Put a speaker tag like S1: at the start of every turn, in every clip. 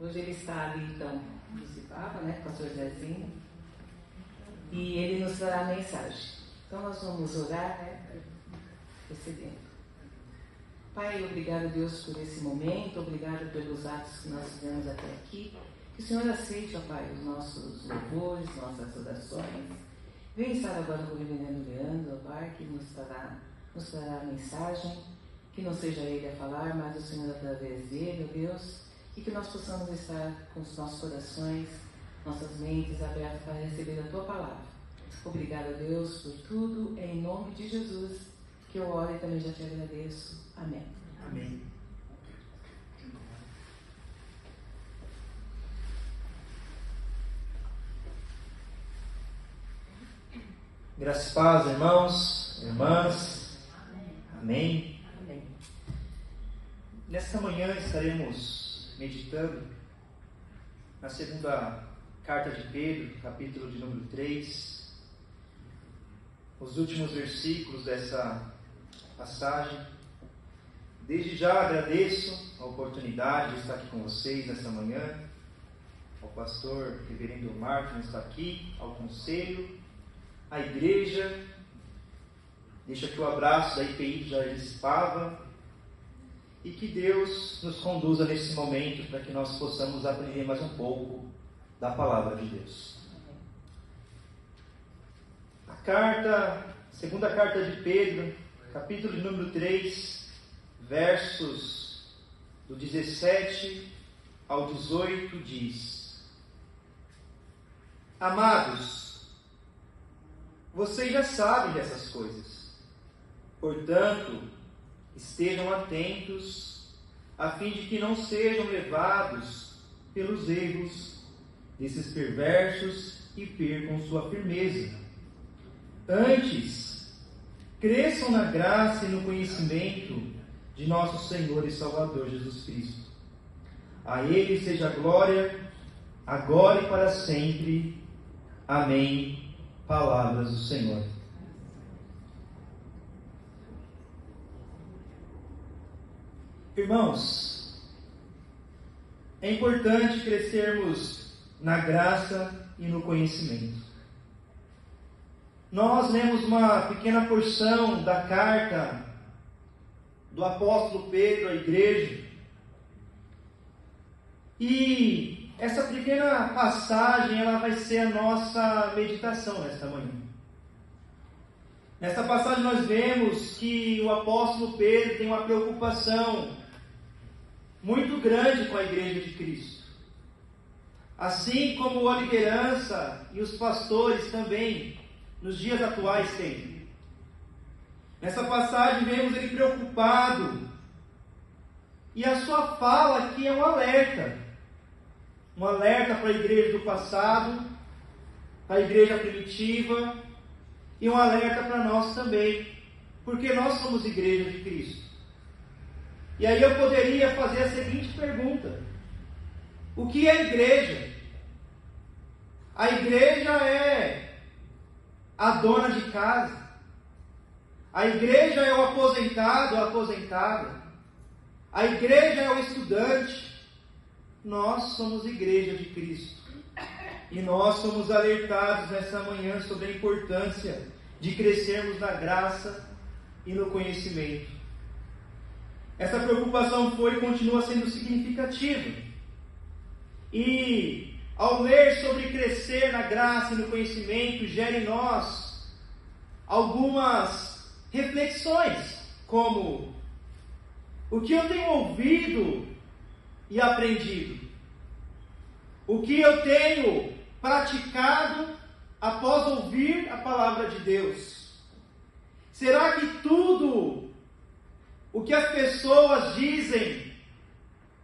S1: Hoje ele está ali, então, visitava, né, com o pastor Zezinho, e ele nos dará a mensagem. Então nós vamos orar, né, recebendo. Pai, obrigado, Deus, por esse momento, obrigado pelos atos que nós fizemos até aqui. Que o Senhor aceite, ó Pai, os nossos louvores, nossas orações. Venha estar agora com o reverendo Leandro, ó Pai, que nos dará a mensagem, que não seja ele a falar, mas o Senhor através dele, ó Deus, e que nós possamos estar com os nossos corações, nossas mentes abertas para receber a Tua palavra. Obrigada, Deus, por tudo, em nome de Jesus, que eu oro e também já te agradeço. Amém.
S2: Amém. Graças e paz, irmãos, irmãs. Amém.
S1: Amém.
S2: Nesta manhã estaremos meditando na segunda carta de Pedro, capítulo de número 3, os últimos versículos dessa passagem. Desde já agradeço a oportunidade de estar aqui com vocês nesta manhã, ao pastor reverendo Martin está aqui, ao conselho, à igreja. Deixo aqui o abraço da IPI de Jairespava e que Deus nos conduza nesse momento para que nós possamos aprender mais um pouco da palavra de Deus. Segunda carta de Pedro, capítulo de número 3, versos do 17 ao 18 diz: Amados, vocês já sabem dessas coisas. Portanto, estejam atentos, a fim de que não sejam levados pelos erros desses perversos e percam sua firmeza. Antes, cresçam na graça e no conhecimento de nosso Senhor e Salvador Jesus Cristo. A Ele seja a glória, agora e para sempre. Amém. Palavras do Senhor. Irmãos, é importante crescermos na graça e no conhecimento. Nós lemos uma pequena porção da carta do apóstolo Pedro à igreja, e essa pequena passagem ela vai ser a nossa meditação nesta manhã. Nesta passagem nós vemos que o apóstolo Pedro tem uma preocupação muito grande com a igreja de Cristo, assim como a liderança e os pastores também nos dias atuais têm. Nessa passagem vemos ele preocupado, e a sua fala aqui é um alerta para a igreja do passado, para a igreja primitiva, e um alerta para nós também, porque nós somos igreja de Cristo. E aí eu poderia fazer a seguinte pergunta: o que é igreja? A igreja é a dona de casa. A igreja é o aposentado, a aposentada. A igreja é o estudante. Nós somos igreja de Cristo. E nós somos alertados nessa manhã sobre a importância de crescermos na graça e no conhecimento. Essa preocupação foi e continua sendo significativa. E ao ler sobre crescer na graça e no conhecimento, gera em nós algumas reflexões, como: o que eu tenho ouvido e aprendido? O que eu tenho praticado após ouvir a palavra de Deus? Será que tudo o que as pessoas dizem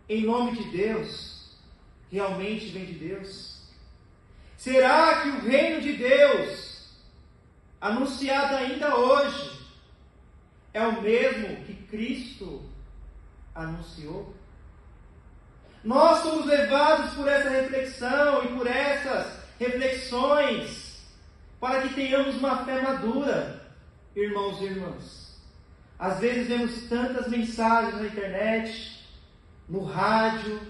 S2: em nome de Deus realmente vem de Deus? Será que o reino de Deus, anunciado ainda hoje, é o mesmo que Cristo anunciou? Nós somos levados por essa reflexão e por essas reflexões para que tenhamos uma fé madura, irmãos e irmãs. Às vezes vemos tantas mensagens na internet, no rádio,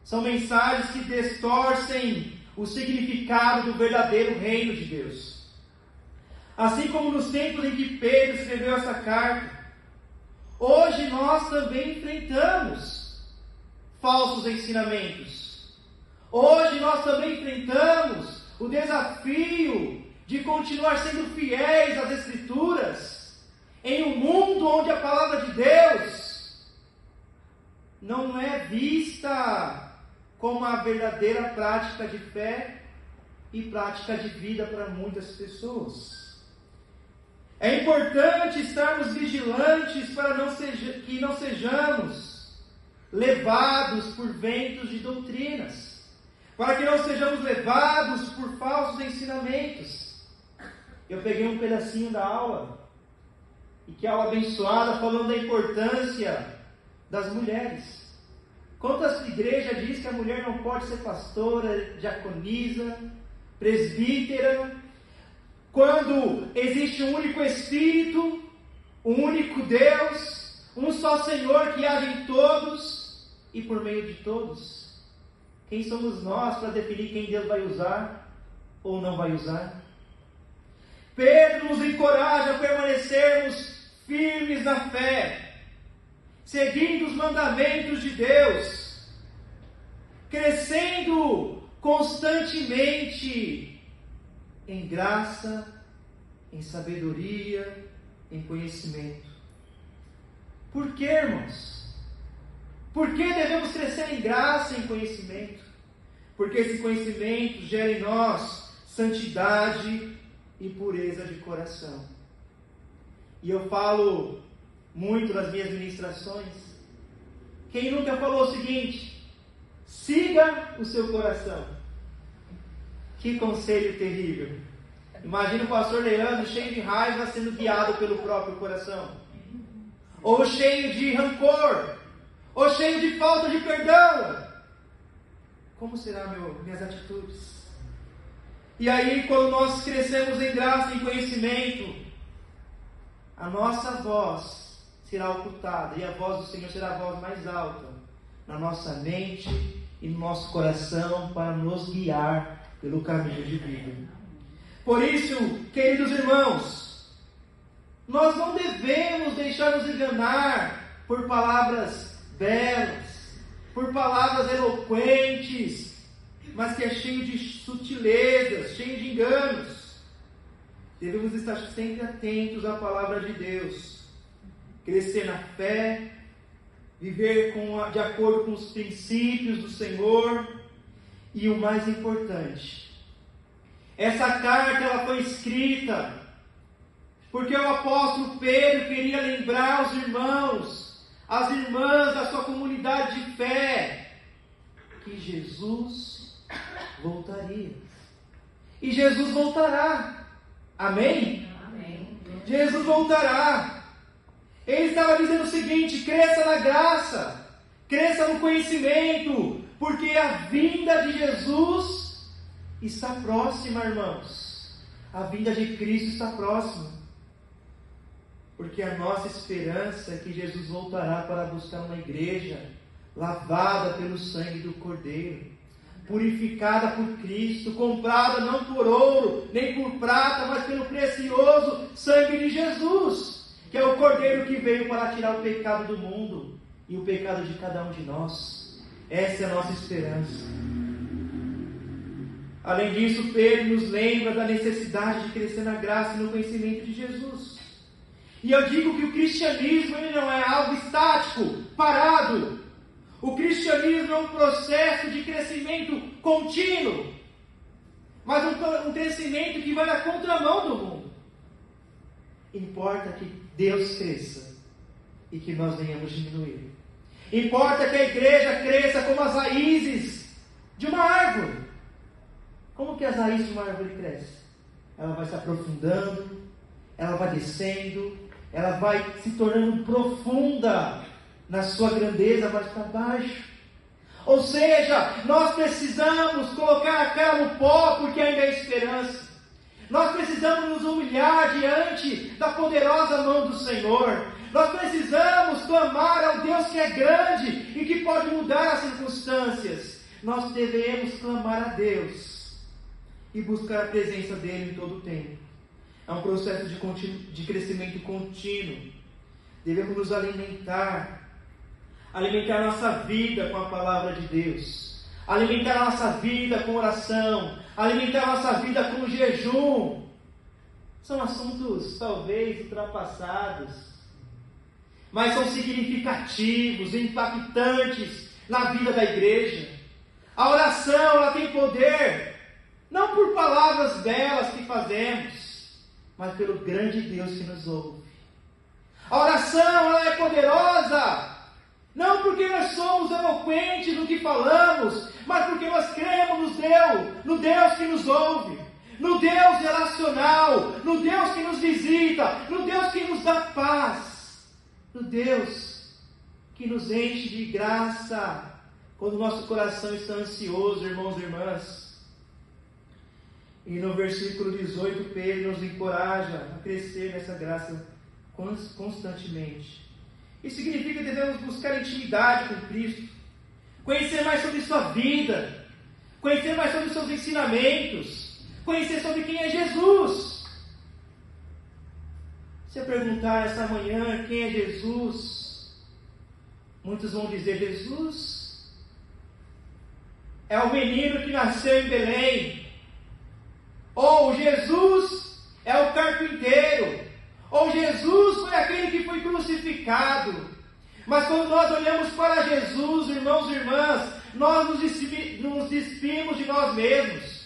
S2: São mensagens que distorcem o significado do verdadeiro reino de Deus. Assim como nos tempos em que Pedro escreveu essa carta, hoje nós também enfrentamos falsos ensinamentos. Hoje nós também enfrentamos o desafio de continuar sendo fiéis às Escrituras em um mundo onde a palavra de Deus não é vista como a verdadeira prática de fé e prática de vida para muitas pessoas. É importante estarmos vigilantes para que não sejamos levados por ventos de doutrinas, para que não sejamos levados por falsos ensinamentos. Eu peguei um pedacinho da aula, e que aula abençoada, falando da importância das mulheres. Quantas igrejas diz que a mulher não pode ser pastora, diaconisa, presbítera, quando existe um único Espírito, um único Deus, um só Senhor que age em todos e por meio de todos? Quem somos nós para definir quem Deus vai usar ou não vai usar? Pedro nos encoraja a permanecermos firmes na fé, seguindo os mandamentos de Deus, crescendo constantemente em graça, em sabedoria, em conhecimento. Por que, irmãos? Por que devemos crescer em graça e em conhecimento? Porque esse conhecimento gera em nós santidade e pureza de coração. E eu falo muito nas minhas ministrações. Quem nunca falou o seguinte: siga o seu coração? Que conselho terrível. Imagina o pastor Leandro cheio de raiva sendo guiado pelo próprio coração, ou cheio de rancor, ou cheio de falta de perdão. Como serão minhas atitudes? E aí, quando nós crescemos em graça e em conhecimento, a nossa voz será ocultada, e a voz do Senhor será a voz mais alta na nossa mente e no nosso coração, para nos guiar pelo caminho de vida. Por isso, queridos irmãos, nós não devemos deixar nos enganar por palavras belas, por palavras eloquentes, mas que é cheio de sutilezas, cheio de enganos. Devemos estar sempre atentos à palavra de Deus, crescer na fé, viver de acordo com os princípios do Senhor. E o mais importante, essa carta ela foi escrita porque o apóstolo Pedro queria lembrar os irmãos, as irmãs da sua comunidade de fé, que Jesus voltaria. E Jesus voltará. Amém?
S1: Amém.
S2: Jesus voltará. Ele estava dizendo o seguinte: cresça na graça, cresça no conhecimento, porque a vinda de Jesus está próxima, irmãos. A vinda de Cristo está próxima. Porque a nossa esperança é que Jesus voltará para buscar uma igreja lavada pelo sangue do Cordeiro, purificada por Cristo, comprada não por ouro, nem por prata, mas pelo precioso sangue de Jesus, que é o Cordeiro que veio para tirar o pecado do mundo e o pecado de cada um de nós. Essa é a nossa esperança. Além disso, Pedro nos lembra da necessidade de crescer na graça e no conhecimento de Jesus. E eu digo que o cristianismo ele não é algo estático, parado. O cristianismo é um processo de crescimento contínuo, mas um crescimento que vai na contramão do mundo. Importa que Deus cresça e que nós venhamos diminuir. Importa que a igreja cresça como as raízes de uma árvore. Como que as raízes de uma árvore crescem? Ela vai se aprofundando, ela vai descendo, ela vai se tornando profunda na sua grandeza, mais para baixo. Ou seja, nós precisamos colocar a cara no pó, porque ainda há esperança. Nós precisamos nos humilhar diante da poderosa mão do Senhor. Nós precisamos clamar ao Deus que é grande e que pode mudar as circunstâncias. nós devemos clamar a Deus e buscar a presença dEle em todo o tempo. É um processo de crescimento contínuo. Devemos nos alimentar nossa vida com a palavra de Deus, alimentar nossa vida com oração, alimentar nossa vida com jejum. São assuntos talvez ultrapassados, mas são significativos, impactantes na vida da igreja. A oração, ela tem poder, não por palavras belas que fazemos, mas pelo grande Deus que nos ouve. A oração, ela é poderosa, não porque nós somos eloquentes no que falamos, mas porque nós cremos no Deus que nos ouve, no Deus relacional, no Deus que nos visita, no Deus que nos dá paz, no Deus que nos enche de graça quando o nosso coração está ansioso, irmãos e irmãs. E no versículo 18, Pedro nos encoraja a crescer nessa graça constantemente. Isso significa que devemos buscar intimidade com Cristo, conhecer mais sobre sua vida, conhecer mais sobre seus ensinamentos, conhecer sobre quem é Jesus. Se eu perguntar essa manhã quem é Jesus, muitos vão dizer: Jesus é o menino que nasceu em Belém, ou Jesus é o carpinteiro, ou Jesus foi aquele que foi crucificado. Mas quando nós olhamos para Jesus, irmãos e irmãs, nós nos despimos de nós mesmos.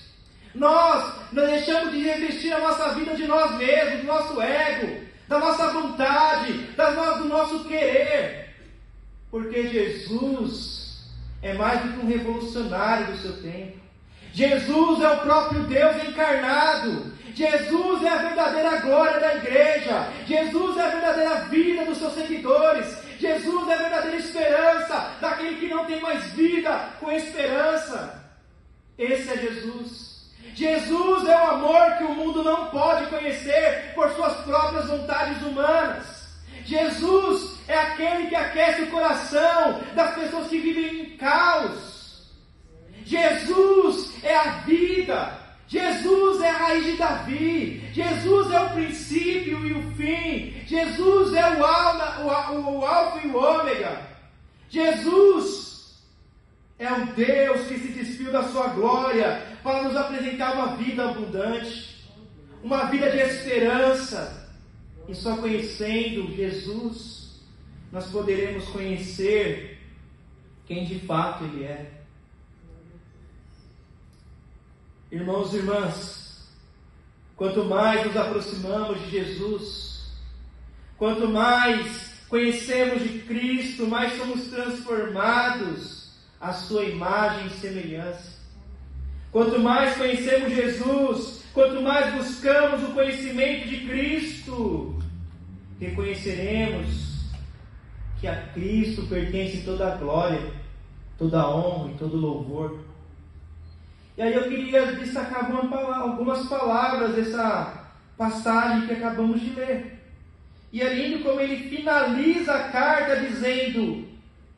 S2: Nós deixamos de revestir a nossa vida de nós mesmos, do nosso ego, da nossa vontade, do nosso querer. Porque Jesus é mais do que um revolucionário do seu tempo. Jesus é o próprio Deus encarnado. Jesus é a verdadeira glória da igreja. Jesus é a verdadeira vida dos seus seguidores. Jesus é a verdadeira esperança daquele que não tem mais vida com esperança. Esse é Jesus. Jesus é o amor que o mundo não pode conhecer por suas próprias vontades humanas. Jesus é aquele que aquece o coração das pessoas que vivem em caos. Jesus é a vida. Jesus é a raiz de Davi. Jesus é o princípio e o fim. Jesus é o alfa e o ômega. Jesus é o Deus que se despiu da sua glória para nos apresentar uma vida abundante, uma vida de esperança. E só conhecendo Jesus, nós poderemos conhecer quem de fato Ele é. Irmãos e irmãs, quanto mais nos aproximamos de Jesus, quanto mais conhecemos de Cristo, mais somos transformados à sua imagem e semelhança. Quanto mais conhecemos Jesus, quanto mais buscamos o conhecimento de Cristo, reconheceremos que a Cristo pertence toda a glória, toda a honra e todo o louvor. E aí eu queria destacar algumas palavras dessa passagem que acabamos de ler. E é lindo como ele finaliza a carta dizendo: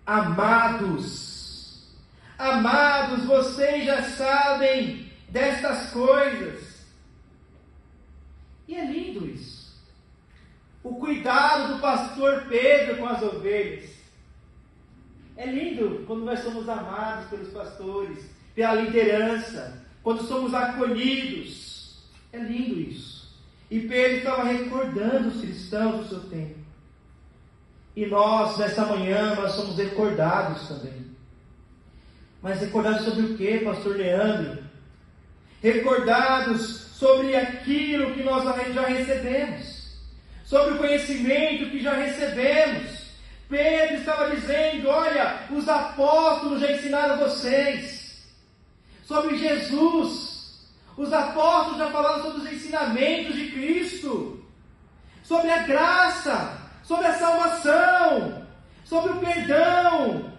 S2: amados, amados, vocês já sabem destas coisas. E é lindo isso. O cuidado do pastor Pedro com as ovelhas. É lindo quando nós somos amados pelos pastores, pela liderança, quando somos acolhidos. É lindo isso. E Pedro estava recordando os cristãos do seu tempo. E nós, nessa manhã, nós somos recordados também. Mas recordados sobre o que, pastor Leandro? Recordados sobre aquilo que nós já recebemos, sobre o conhecimento que já recebemos. Pedro estava dizendo: olha, os apóstolos já ensinaram vocês sobre Jesus. Os apóstolos já falaram sobre os ensinamentos de Cristo, sobre a graça, sobre a salvação, sobre o perdão.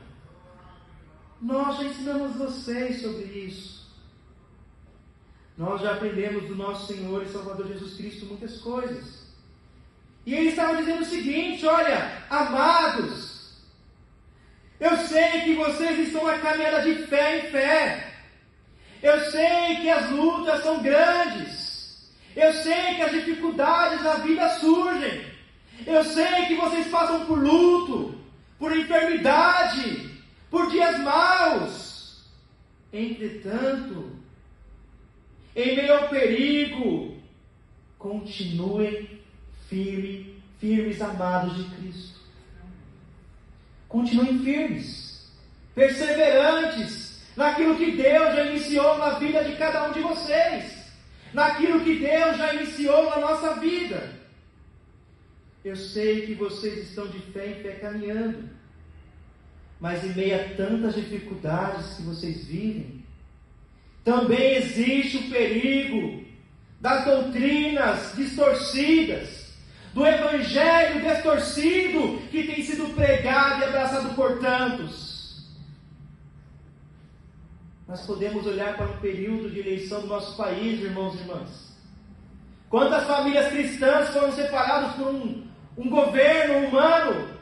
S2: Nós já ensinamos vocês sobre isso. Nós já aprendemos do nosso Senhor e Salvador Jesus Cristo muitas coisas. E ele estava dizendo o seguinte: olha, amados, Eu sei que vocês estão na caminhada de fé em fé. Eu sei que as lutas são grandes. Eu sei que as dificuldades na vida surgem. Eu sei que vocês passam por luto, por enfermidade, por dias maus. Entretanto, em meio ao perigo, continuem firmes amados de Cristo. Continuem firmes, perseverantes naquilo que Deus já iniciou na vida de cada um de vocês, naquilo que Deus já iniciou na nossa vida. Eu sei que vocês estão de fé em fé caminhando, mas em meio a tantas dificuldades que vocês vivem, também existe o perigo das doutrinas distorcidas, do evangelho distorcido que tem sido pregado e abraçado por tantos. Nós podemos olhar para um período de eleição do nosso país, irmãos e irmãs. Quantas famílias cristãs foram separadas por um governo humano?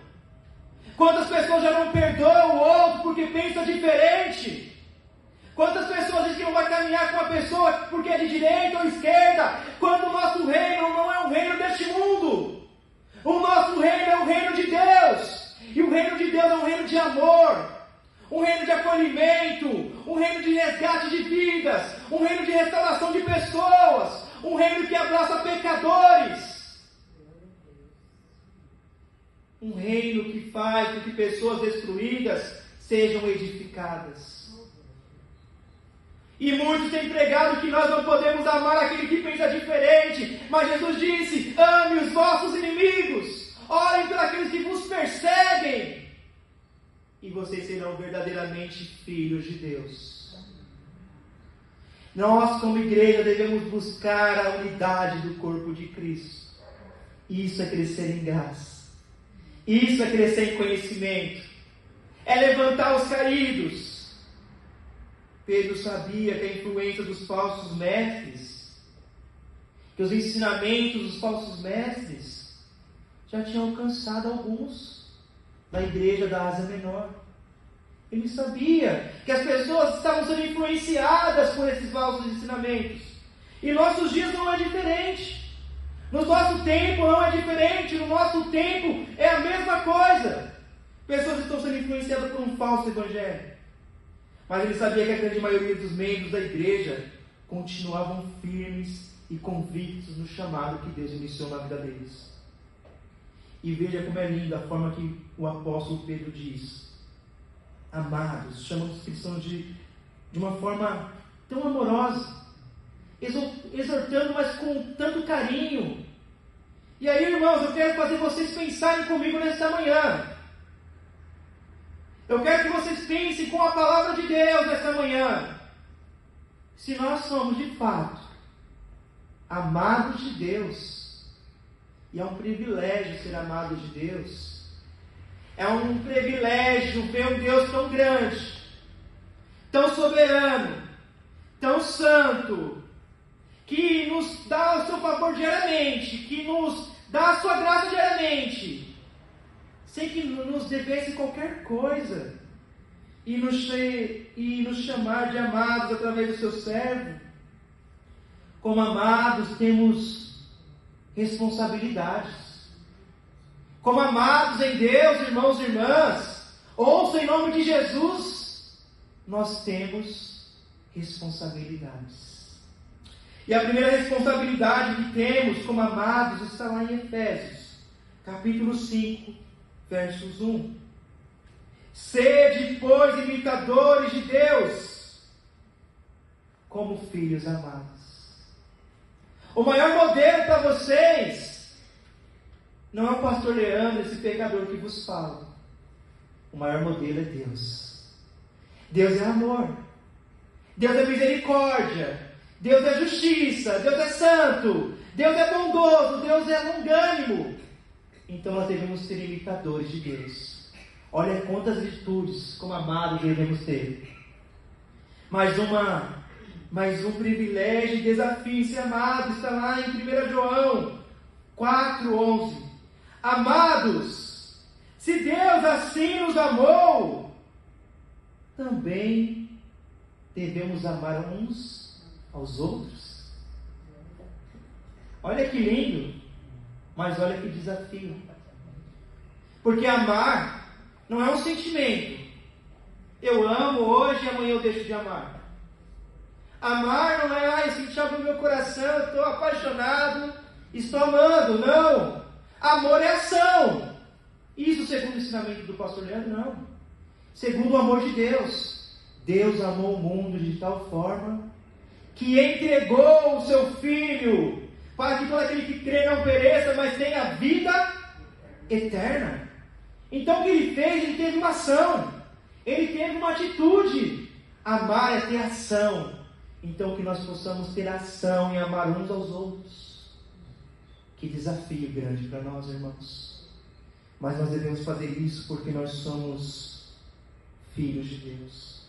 S2: Quantas pessoas já não perdoam o outro porque pensa diferente? Quantas pessoas dizem que não vai caminhar com a pessoa porque é de direita ou esquerda, quando o nosso reino não é um reino deste mundo. O nosso reino é o reino de Deus. E o reino de Deus é um reino de amor, um reino de acolhimento, um reino de resgate de vidas, um reino de restauração de pessoas, um reino que abraça pecadores. Um reino que faz com que pessoas destruídas sejam edificadas. E muitos têm pregado que nós não podemos amar aquele que pensa diferente. Mas Jesus disse: ame os vossos inimigos, orem por aqueles que vos perseguem, e vocês serão verdadeiramente filhos de Deus. Nós, como igreja, devemos buscar a unidade do corpo de Cristo. Isso é crescer em graça. Isso é crescer em conhecimento. É levantar os caídos. Pedro sabia que a influência dos falsos mestres, que os ensinamentos dos falsos mestres já tinham alcançado alguns da igreja da Ásia Menor. Ele sabia que as pessoas estavam sendo influenciadas por esses falsos ensinamentos. E nossos dias não é diferente. No nosso tempo não é diferente. No nosso tempo é a mesma coisa. Pessoas estão sendo influenciadas por um falso evangelho. Mas ele sabia que a grande maioria dos membros da igreja continuavam firmes e convictos no chamado que Deus iniciou na vida deles. E veja como é linda a forma que o apóstolo Pedro diz: amados, chama os cristãos de uma forma tão amorosa, exortando, mas com tanto carinho. E aí, irmãos, eu quero fazer vocês pensarem comigo nesta manhã. Eu quero que vocês pensem com a palavra de Deus nesta manhã. Se nós somos de fato amados de Deus, e é um privilégio ser amados de Deus, é um privilégio ver um Deus tão grande, tão soberano, tão santo, que nos dá o seu favor diariamente, que nos dá a sua graça diariamente, sem que nos devesse qualquer coisa, e nos chamar de amados através do seu servo. Como amados temos responsabilidades. Como amados em Deus, irmãos e irmãs, ouçam em nome de Jesus, nós temos responsabilidades. E a primeira responsabilidade que temos como amados está lá em Efésios, capítulo 5, versos 1. Sede, pois, imitadores de Deus, como filhos amados. O maior modelo para vocês não é o pastor Leandro, esse pecador que vos fala. O maior modelo é Deus. Deus é amor. Deus é misericórdia. Deus é justiça. Deus é santo. Deus é bondoso. Deus é longânimo. Então nós devemos ser imitadores de Deus. Olha quantas virtudes como amados devemos ter. Mais um privilégio e desafio em ser amado está lá em 1 João 4:11. Amados, se Deus assim nos amou, também devemos amar uns aos outros. Olha que lindo, mas olha que desafio. Porque amar não é um sentimento. Eu amo hoje e amanhã eu deixo de amar. Amar não é, eu senti algo no meu coração, eu estou apaixonado, estou amando. Não. Amor é ação. Isso segundo o ensinamento do pastor Leandro, não. Segundo o amor de Deus. Deus amou o mundo de tal forma que entregou o seu Filho para que todo aquele que crê não pereça, mas tenha vida eterna. Então o que ele fez? Ele teve uma ação. Ele teve uma atitude. Amar é ter ação. Então que nós possamos ter ação em amar uns aos outros. Que desafio grande para nós, irmãos. Mas nós devemos fazer isso porque nós somos filhos de Deus.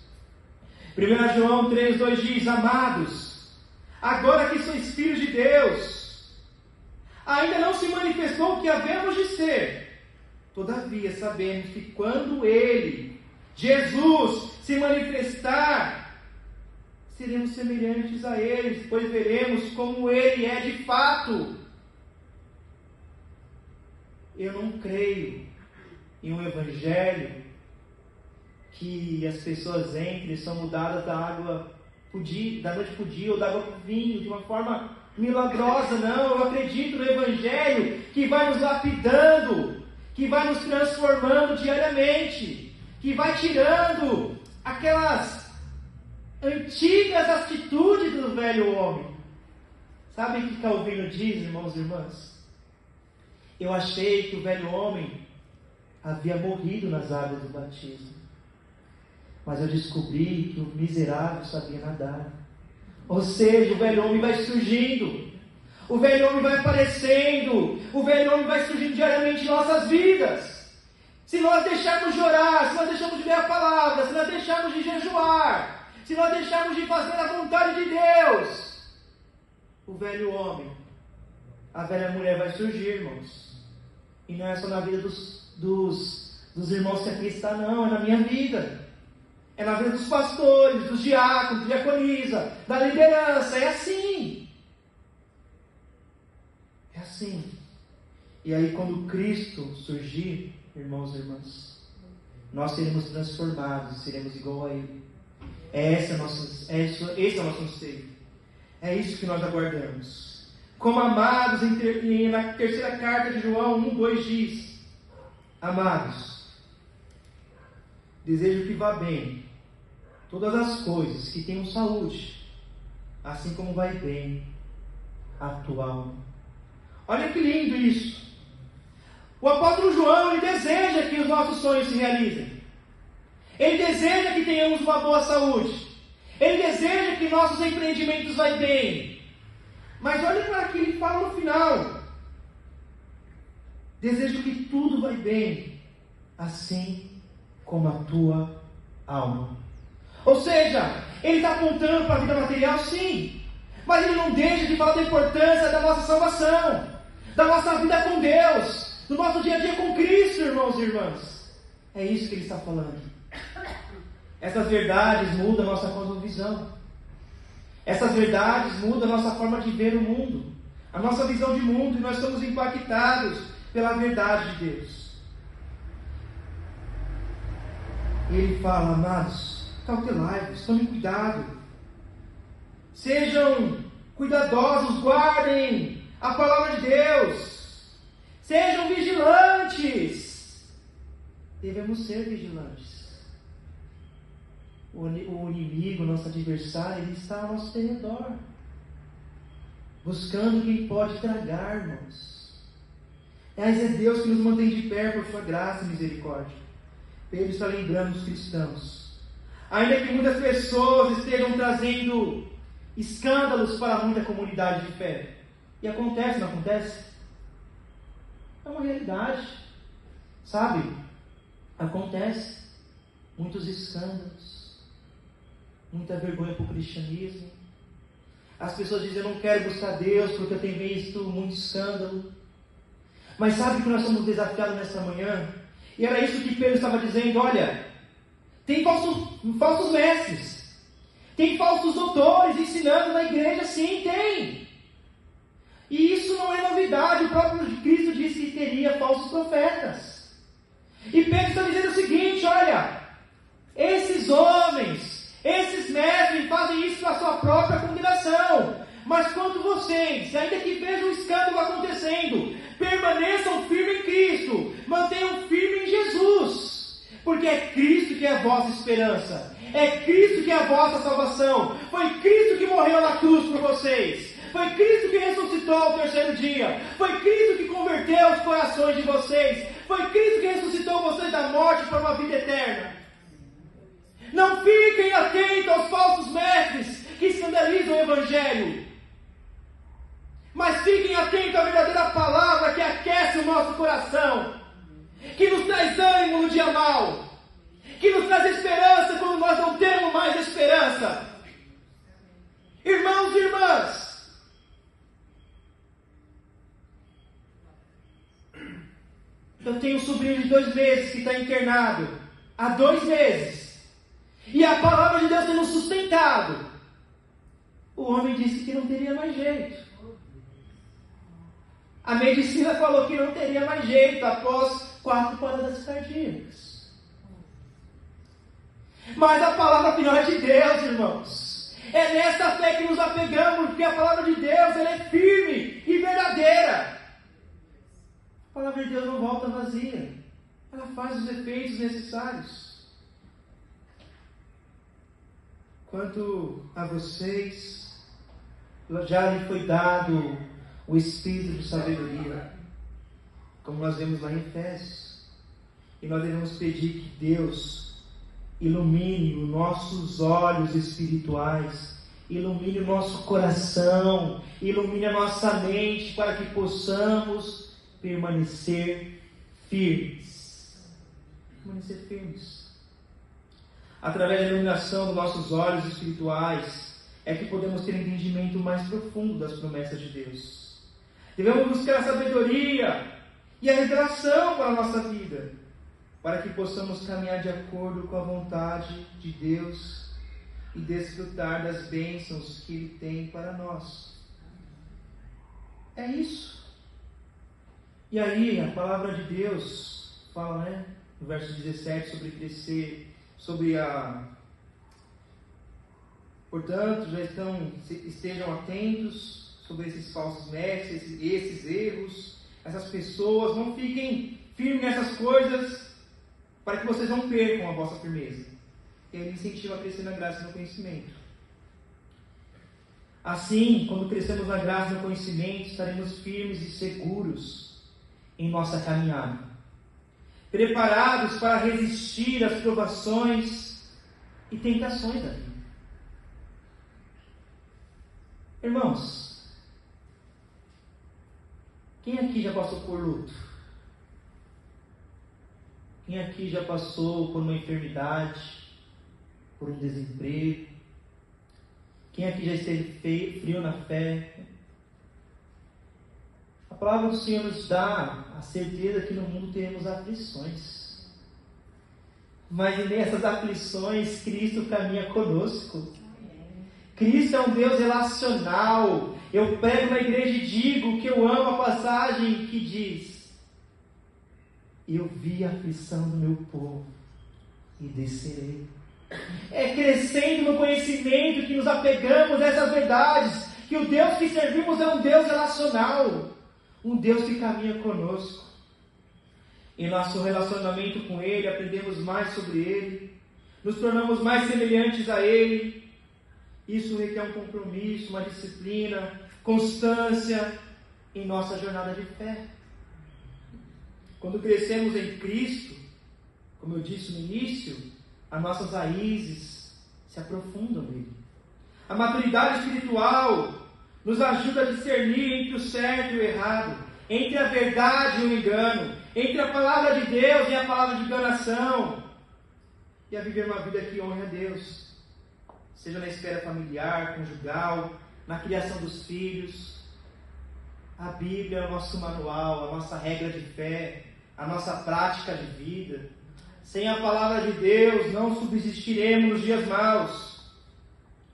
S2: 1 João 3,2 diz: amados, agora que sois filhos de Deus, ainda não se manifestou o que havemos de ser. Todavia sabemos que quando Ele, Jesus, se manifestar, seremos semelhantes a Ele, pois veremos como Ele é de fato. Eu não creio em um evangelho que as pessoas entrem e são mudadas da água da noite para o dia ou da água para o vinho de uma forma milagrosa. Não, eu acredito no evangelho que vai nos lapidando, que vai nos transformando diariamente, que vai tirando aquelas antigas atitudes do velho homem. Sabe o que Calvino diz, irmãos e irmãs? Eu achei que o velho homem havia morrido nas águas do batismo, mas eu descobri que o miserável sabia nadar. Ou seja, o velho homem vai surgindo, o velho homem vai aparecendo, o velho homem vai surgindo diariamente em nossas vidas. Se nós deixarmos de orar, se nós deixarmos de ler a palavra, se nós deixarmos de jejuar, se nós deixarmos de fazer a vontade de Deus, o velho homem, a velha mulher vai surgir, irmãos. E não é só na vida dos irmãos que aqui estão, não, é na minha vida. É na vida dos pastores, dos diáconos, diaconisa, da liderança. É assim. É assim. E aí quando Cristo surgir, irmãos e irmãs, nós seremos transformados, seremos igual a Ele. Esse é o nosso anseio. É isso que nós aguardamos. Como amados, na terceira carta de João 1,2 diz: amados, desejo que vá bem todas as coisas, que tenham saúde, assim como vai bem a tua alma. Olha que lindo isso. O apóstolo João, ele deseja que os nossos sonhos se realizem. Ele deseja que tenhamos uma boa saúde. Ele deseja que nossos empreendimentos vão bem. Mas olha para que ele fala no final: desejo que tudo vai bem, assim como a tua alma. Ou seja, ele está apontando para a vida material, sim, mas ele não deixa de falar da importância da nossa salvação, da nossa vida com Deus, do nosso dia a dia com Cristo, irmãos e irmãs. É isso que ele está falando. Essas verdades mudam a nossa cosmovisão. Essas verdades mudam a nossa forma de ver o mundo, a nossa visão de mundo, e nós somos impactados pela verdade de Deus. Ele fala: amados, cautelai-vos, tomem cuidado, sejam cuidadosos, guardem a palavra de Deus, sejam vigilantes. Devemos ser vigilantes. O inimigo, nosso adversário, ele está ao nosso redor, buscando quem pode tragar, irmãos. Mas é Deus que nos mantém de pé por sua graça e misericórdia. Pedro está lembrando os cristãos. Ainda que muitas pessoas estejam trazendo escândalos para muita comunidade de fé. E acontece, não acontece? É uma realidade. Sabe? Acontece. Muitos escândalos. Muita vergonha para o cristianismo. As pessoas dizem: eu não quero buscar Deus porque eu tenho visto muito escândalo. Mas sabe que nós somos desafiados nesta manhã? E era isso que Pedro estava dizendo: olha, tem falsos falsos mestres. Tem falsos doutores ensinando na igreja, sim, tem. E isso não é novidade, o próprio Cristo disse que teria falsos profetas. E Pedro está dizendo o seguinte, olha, esses homens, esses mestres fazem isso para a sua própria condenação. Mas quanto vocês, ainda que vejam o escândalo acontecendo, permaneçam firmes em Cristo, mantenham firme em Jesus, porque é Cristo que é a vossa esperança, é Cristo que é a vossa salvação, foi Cristo que morreu na cruz por vocês, foi Cristo que ressuscitou ao terceiro dia, foi Cristo que converteu os corações de vocês, foi Cristo que ressuscitou vocês da morte para uma vida eterna. Não fiquem atentos aos falsos mestres que escandalizam o Evangelho, mas fiquem atentos à verdadeira palavra que aquece o nosso coração, que nos traz ânimo no dia mau, que nos traz esperança quando nós não temos mais esperança. Irmãos e irmãs, eu tenho um sobrinho de 2 meses que está internado há 2 meses, e a palavra de Deus tem nos sustentado. O homem disse que não teria mais jeito. A medicina falou que não teria mais jeito após 4 paradas cardíacas. Mas a palavra final é de Deus, irmãos. É nessa fé que nos apegamos, porque a palavra de Deus ela é firme e verdadeira. A palavra de Deus não volta vazia. Ela faz os efeitos necessários. Quanto a vocês, já lhe foi dado o espírito de sabedoria, como nós vemos lá em Efésios. E nós devemos pedir que Deus ilumine os nossos olhos espirituais, ilumine o nosso coração, ilumine a nossa mente, para que possamos permanecer firmes. Permanecer firmes. Através da iluminação dos nossos olhos espirituais, é que podemos ter um entendimento mais profundo das promessas de Deus. Devemos buscar a sabedoria e a revelação para a nossa vida, para que possamos caminhar de acordo com a vontade de Deus e desfrutar das bênçãos que Ele tem para nós. É isso. E aí, a palavra de Deus fala, no verso 17, sobre crescer, portanto, estejam atentos sobre esses falsos mestres, esses erros, essas pessoas, não fiquem firmes nessas coisas, para que vocês não percam a vossa firmeza. E ele incentiva a crescer na graça e no conhecimento. Assim, quando crescemos na graça e no conhecimento, estaremos firmes e seguros em nossa caminhada, preparados para resistir às provações e tentações da vida. Irmãos, quem aqui já passou por luto? Quem aqui já passou por uma enfermidade, por um desemprego? Quem aqui já esteve frio na fé? A palavra do Senhor nos dá a certeza que no mundo teremos aflições. Mas nessas aflições, Cristo caminha conosco. Cristo é um Deus relacional. Eu prego na igreja e digo que eu amo a passagem que diz: eu vi a aflição do meu povo e descerei. É crescendo no conhecimento que nos apegamos a essas verdades, que o Deus que servimos é um Deus relacional, um Deus que caminha conosco. Em nosso relacionamento com Ele, aprendemos mais sobre Ele, nos tornamos mais semelhantes a Ele. Isso requer um compromisso, uma disciplina, constância em nossa jornada de fé. Quando crescemos em Cristo, como eu disse no início, as nossas raízes se aprofundam nele. A maturidade espiritual nos ajuda a discernir entre o certo e o errado, entre a verdade e o engano, entre a palavra de Deus e a palavra de enganação, e a viver uma vida que honre a Deus, seja na esfera familiar, conjugal, na criação dos filhos. A Bíblia é o nosso manual, a nossa regra de fé, a nossa prática de vida. Sem a palavra de Deus não subsistiremos nos dias maus.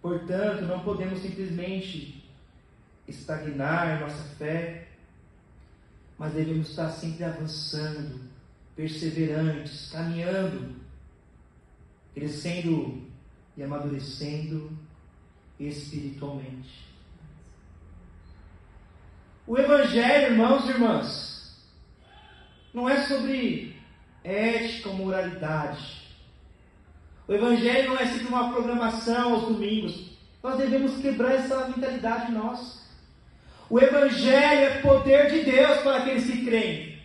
S2: Portanto, não podemos simplesmente estagnar nossa fé, mas devemos estar sempre avançando, perseverantes, caminhando, crescendo e amadurecendo espiritualmente. O Evangelho, irmãos e irmãs, não é sobre ética ou moralidade. O Evangelho não é sempre uma programação aos domingos. Nós devemos quebrar essa mentalidade nossa. O Evangelho é poder de Deus para aqueles que creem.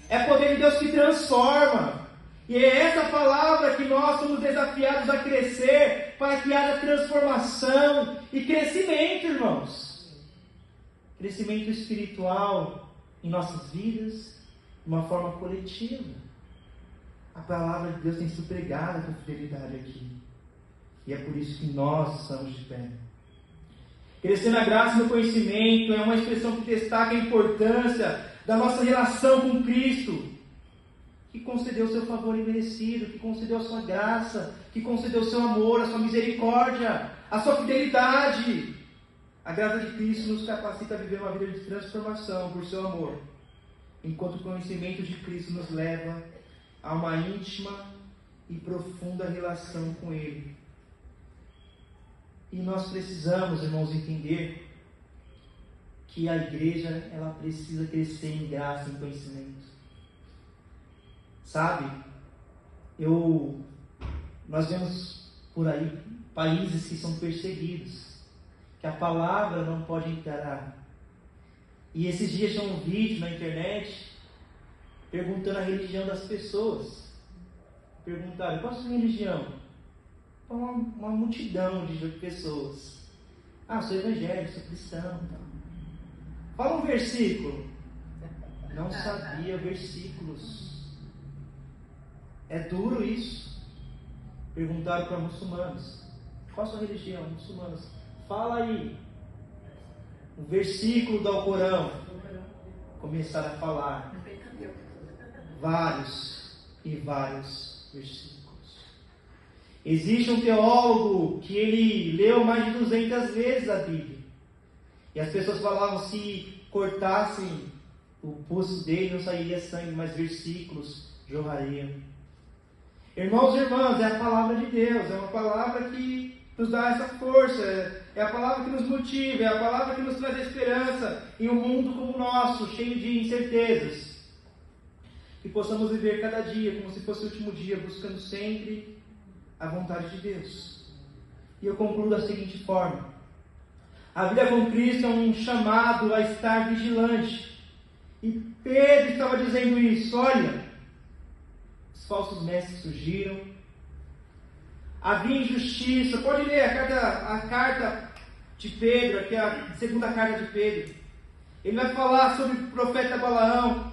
S2: É poder de Deus que transforma. E é essa palavra que nós somos desafiados a crescer para que haja transformação e crescimento, irmãos. Crescimento espiritual em nossas vidas, de uma forma coletiva. A palavra de Deus tem sido pregada com fidelidade aqui. E é por isso que nós estamos de pé. Crescer na graça e no conhecimento é uma expressão que destaca a importância da nossa relação com Cristo, que concedeu o seu favor imerecido, que concedeu a sua graça, que concedeu o seu amor, a sua misericórdia, a sua fidelidade. A graça de Cristo nos capacita a viver uma vida de transformação por seu amor, enquanto o conhecimento de Cristo nos leva a uma íntima e profunda relação com Ele. E nós precisamos, irmãos, entender que a igreja, ela precisa crescer em graça e em conhecimento. Sabe, nós vemos por aí países que são perseguidos, que a palavra não pode entrar. E esses dias tinha um vídeo na internet perguntando a religião das pessoas. Perguntaram: qual a sua religião? Uma multidão de pessoas. Sou evangélico, sou cristão. Fala um versículo. Não sabia versículos. É duro isso. Perguntaram para muçulmanos: qual a sua religião? Muçulmanos. Fala aí um versículo do Alcorão. Começaram a falar vários e vários versículos. Existe um teólogo que ele leu mais de 200 vezes a Bíblia. E as pessoas falavam: se cortassem o pulso dele, não sairia sangue, mas versículos jorrariam. Irmãos e irmãs, é a palavra de Deus, é uma palavra que nos dá essa força, é a palavra que nos motiva, é a palavra que nos traz esperança em um mundo como o nosso, cheio de incertezas. Que possamos viver cada dia como se fosse o último dia, buscando sempre a vontade de Deus. E eu concluo da seguinte forma: a vida com Cristo é um chamado a estar vigilante. E Pedro estava dizendo isso. Olha, os falsos mestres surgiram, havia injustiça. Pode ler a carta de Pedro, aqui a segunda carta de Pedro. Ele vai falar sobre o profeta Balaão,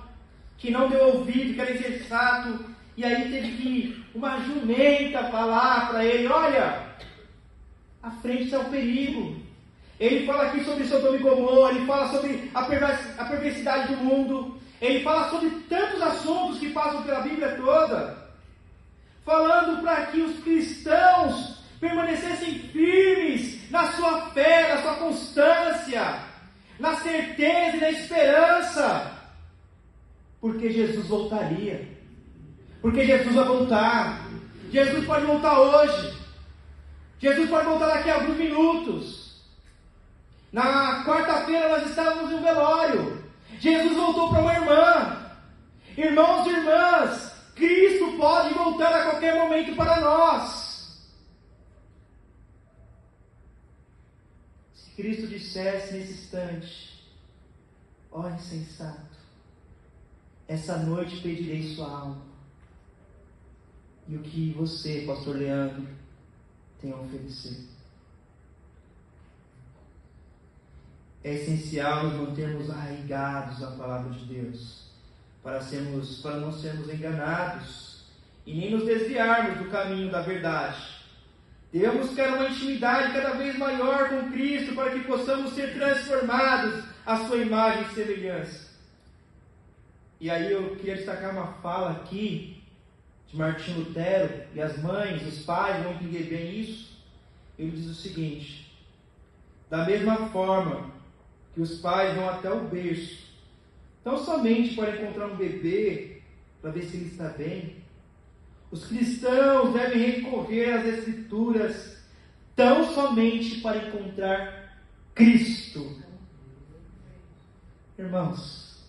S2: que não deu ouvido, que era insensato, e aí teve que uma jumenta falar para ele: olha, à frente está o perigo. Ele fala aqui sobre Sodoma e Gomorra, ele fala sobre a perversidade do mundo, ele fala sobre tantos assuntos que passam pela Bíblia toda, falando para que os cristãos permanecessem firmes na sua fé, na sua constância, na certeza e na esperança, porque Jesus voltaria. Porque Jesus vai voltar. Jesus pode voltar hoje. Jesus pode voltar daqui a alguns minutos. Na quarta-feira nós estávamos no velório. Jesus voltou para uma irmã. Irmãos e irmãs, Cristo pode voltar a qualquer momento para nós. Se Cristo dissesse nesse instante: ó insensato, essa noite pedirei sua alma. E o que você, pastor Leandro, tem a oferecer? É essencial nos mantermos arraigados na palavra de Deus, para não sermos enganados e nem nos desviarmos do caminho da verdade. Devemos buscar uma intimidade cada vez maior com Cristo, para que possamos ser transformados à sua imagem e semelhança. E aí eu queria destacar uma fala aqui de Martinho Lutero, e as mães, os pais vão entender bem isso, ele diz o seguinte: da mesma forma que os pais vão até o berço, tão somente para encontrar um bebê, para ver se ele está bem, os cristãos devem recorrer às Escrituras, tão somente para encontrar Cristo. Irmãos,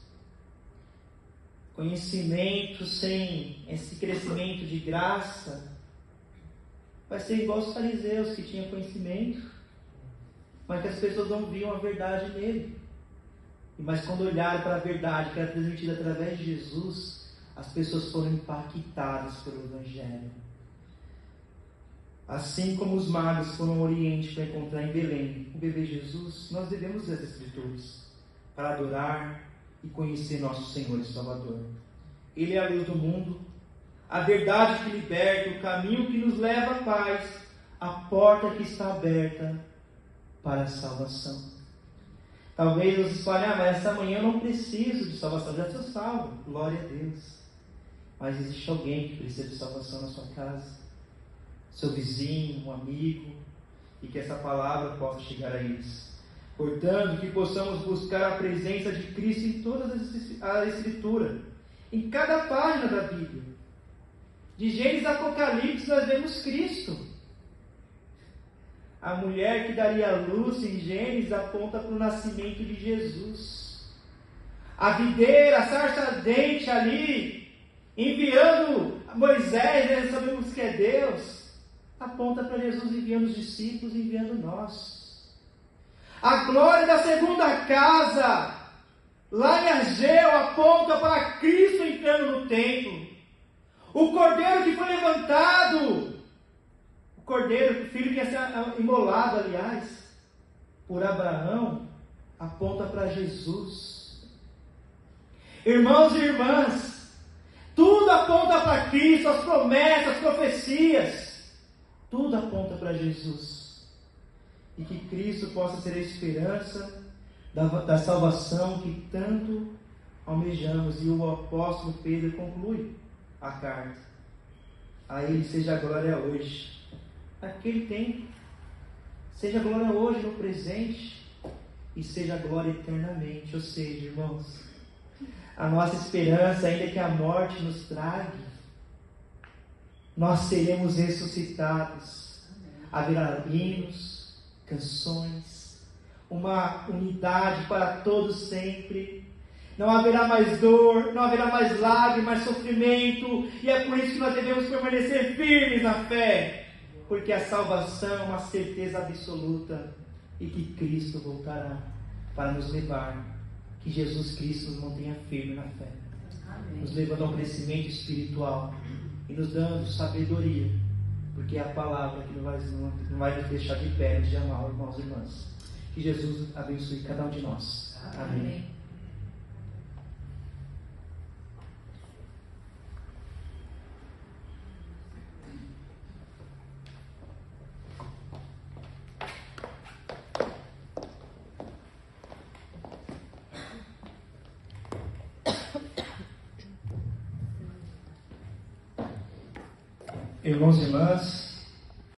S2: conhecimento sem esse crescimento de graça vai ser igual aos fariseus que tinham conhecimento, mas que as pessoas não viam a verdade nele. Mas quando olharam para a verdade que era transmitida através de Jesus, as pessoas foram impactadas pelo Evangelho. Assim como os magos foram ao Oriente para encontrar em Belém o bebê Jesus, nós devemos ler as Escrituras para adorar e conhecer nosso Senhor e Salvador. Ele é a luz do mundo, a verdade que liberta, o caminho que nos leva à paz, a porta que está aberta para a salvação. Talvez você fale: mas essa manhã eu não preciso de salvação, já sou salvo. Glória a Deus. Mas existe alguém que precisa de salvação na sua casa, seu vizinho, um amigo, e que essa palavra possa chegar a eles. Portanto, que possamos buscar a presença de Cristo em toda a Escritura, em cada página da Bíblia. De Gênesis a Apocalipse nós vemos Cristo. A mulher que daria luz em Gênesis aponta para o nascimento de Jesus. A videira, a sarça ardente ali, enviando Moisés, nós sabemos que é Deus, aponta para Jesus enviando os discípulos, enviando nós. A glória da segunda casa, lá em Ageu, aponta para Cristo entrando no templo. O cordeiro que foi levantado, o cordeiro, o filho que ia ser imolado, aliás, por Abraão, aponta para Jesus. Irmãos e irmãs, tudo aponta para Cristo, as promessas, as profecias, tudo aponta para Jesus. E que Cristo possa ser a esperança da salvação que tanto almejamos. E o apóstolo Pedro conclui a carta: a Ele seja a glória hoje, naquele tempo, seja a glória hoje no presente, e seja a glória eternamente. Ou seja, irmãos, a nossa esperança, ainda que a morte nos trague, nós seremos ressuscitados. Haverá hinos, canções, uma unidade para todos sempre. Não haverá mais dor, não haverá mais lágrimas, mais sofrimento. E é por isso que nós devemos permanecer firmes na fé, porque a salvação é uma certeza absoluta e que Cristo voltará para nos levar. Que Jesus Cristo nos mantenha firme na fé, amém, nos levando ao crescimento espiritual e nos dando sabedoria, porque é a palavra que não vai nos deixar de pé nos dias maus, irmãos e irmãs. Que Jesus abençoe cada um de nós. Amém. Amém. Irmãos e irmãs,